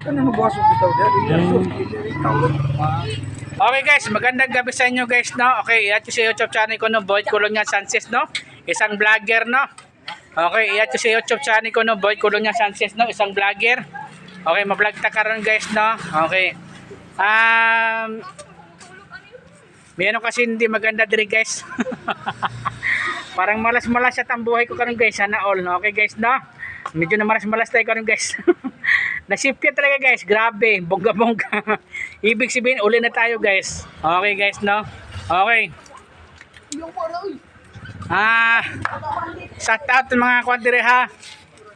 Okay guys, magandang gabi sa inyo guys, no? Okay, iyan ko sa YouTube channel ko, no? Boyd Colonia Sanchez, no? Isang vlogger, no? Okay, iyan ko sa YouTube channel ko, no? Boyd Colonia Sanchez, no? Isang vlogger. Okay, ma-vlog ta karon guys, no? Okay. May ano kasi hindi maganda diri guys. Parang malas-malas at ang buhay ko karon guys, sana all, no? Okay guys, no? Medyo na malas-malas tayo karon guys. Nasipya talaga guys, grabe, bongga-bongga. Ibig sabihin, uli na tayo guys. Okay guys, no? Okay. Shout out mga kwadire ha.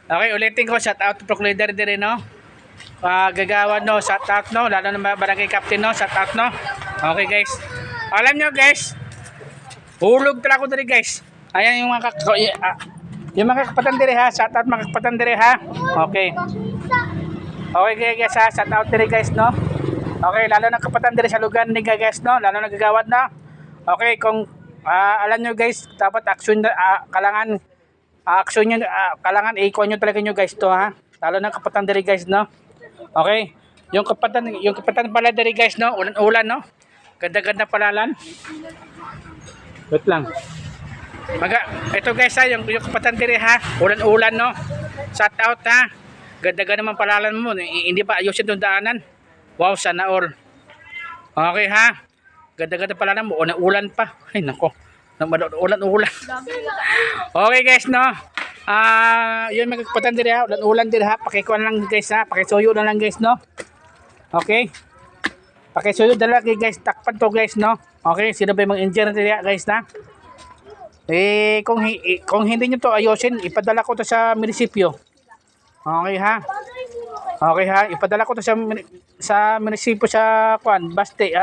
Okay, ulitin ko, shout out to Pro Leader dire, no? Gagawa, no? Shout out, no? Lalo na barangay captain, no? Shout out, no? Okay guys. Alam nyo guys, hulog talaga ko dire guys. Ayan yung mga kapatan dire ha. Shout out mga kapatan dire ha. Okay. Okay guys ha, shout out dire guys, no? Okay, lalo na kapatan dire sa lugar ni guys, no? Lalo na gagawad na. Okay, kung alam nyo guys, dapat action kalangan action nyo, kalangan i-iko nyo talaga nyo guys to ha. Lalo na kapatan dire guys, no? Okay, yung kapatan pala dire guys, no? Ulan-ulan, no? Ganda-ganda palalan. Wait lang. Ito guys ha, yung kapatan dire ha. Ulan-ulan, no? Shout out ha. Ganda-ganda naman palalan mo. Hindi pa ayusin itong daanan. Wow, sana all. Okay ha. Ganda-ganda palalan mo. Ulan pa. Ay nako. Ulan-ulan. Okay guys, no. Yun magkapatan din ha. Ulan-ulan din ha. Pakikuan lang guys ha. Pakisuyo na lang guys, no. Okay. Pakisuyo na lang guys. Takpan to guys, no. Okay. Sino ba yung engineer din guys na? Kung hindi nyo to ayusin, ipadala ko to sa munisipyo. Okay ha. Okay ha. Ipadala ko to sa munisipyo sa Kwan, Baste,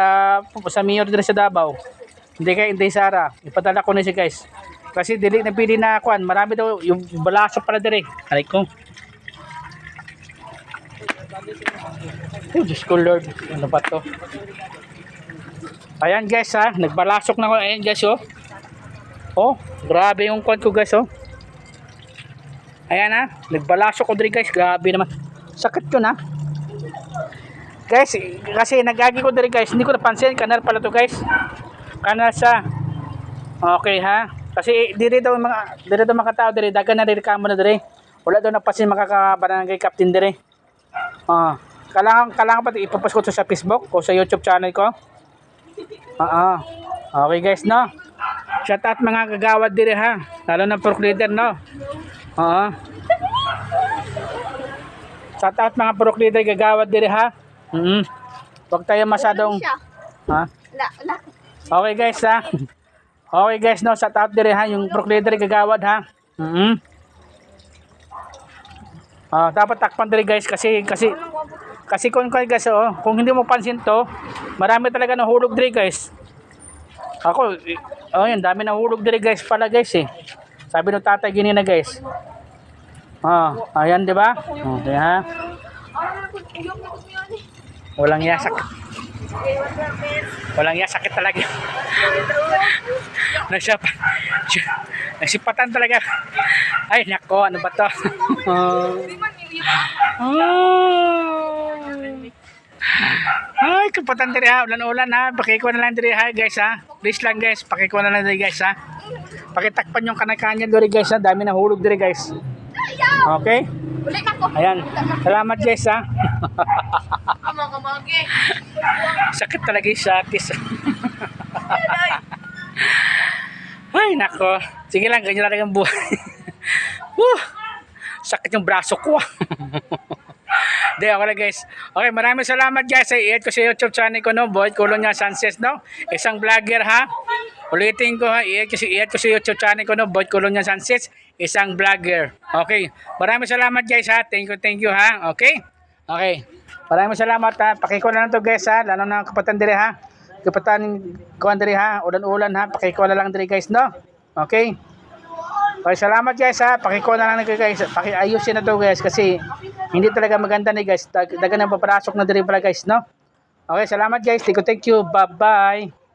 sa mayor dire sa Davao. Hindi Sara. Ipadala ko na siya guys. Kasi dili na pili na Kwan, marami daw yung balasok pala dire. Aray ko. Oh, Diyos ko Lord. Ano ba to? Ayan guys ha. Nagbalasok na ako. Ayan guys oh. Oh, grabe yung Kwan ko guys oh. Ayan ha, nagbalasok ko diri guys, grabe naman. Sakit yun ha. Guys, kasi nagagi ko diri guys, hindi ko napansin, kanal pala to guys. Kanal sa. Okay ha. Kasi diri daw mga tao diri, dagan na diri kamo na diri. Wala daw napansin makakabarangay captain diri. Kailangan pati ipopost ko to sa Facebook o sa YouTube channel ko. Okay guys, no. Shout out mga kagawad diri ha. Lalo na Pro Leader, no. Shout out mga Pro Leader gagawad dire ha. Huwag tayo masadong Okay guys ha. Okay guys, no, shout out dire ha yung Pro Leader gagawad ha. Dapat takpan dire guys kasi kung guys kung hindi mo pansin to, marami talaga nahulog dire guys. Ako yan, dami nahulog dire guys pala guys eh. Sabi ng tatay gini na guys. Ayan, di ba? Okay ha. Walang yasak. Walang yasakit talaga. Nagsipatan talaga. Ay, nako, ano ba to? Ay, kapatan diri ha. Ulan-ulan ha. Pakikuha na lang diri ha guys ha. Please lang guys, pakikuha na lang diri guys ha. Pakitakpan yung kanakanya diri guys ha. Dami na hulog diri guys. Okay? Ayan. Salamat guys ha. Sakit talaga yung sakis. Ay nako. Sige lang, ganyan lang ang buhay. Sakit yung braso ko. Okay lang guys. Okay, maraming salamat guys. I-add ko sa YouTube channel ko, no, Boyd Colonia Sanchez, no. Isang vlogger ha. Ulitin ko ha, i-add ko sa YouTube channel ko, no, Boyd Colonia Sanchez, isang vlogger. Okay. Maraming salamat guys ha. Thank you ha. Okay? Okay. Maraming salamat ha. Pakikuha na lang to guys ha. Lalo na kapatan dire ha. Kapatan kuan dire ha. Ulan-ulan ha. Pakikuha na lang dire guys, no. Okay? Okay, salamat guys ha. Pakikuha na lang guys. Pakiayusin na to guys kasi hindi talaga maganda ni guys. Dagan na paparasok na dire pala guys, no. Okay, salamat guys. Thank you. Bye-bye.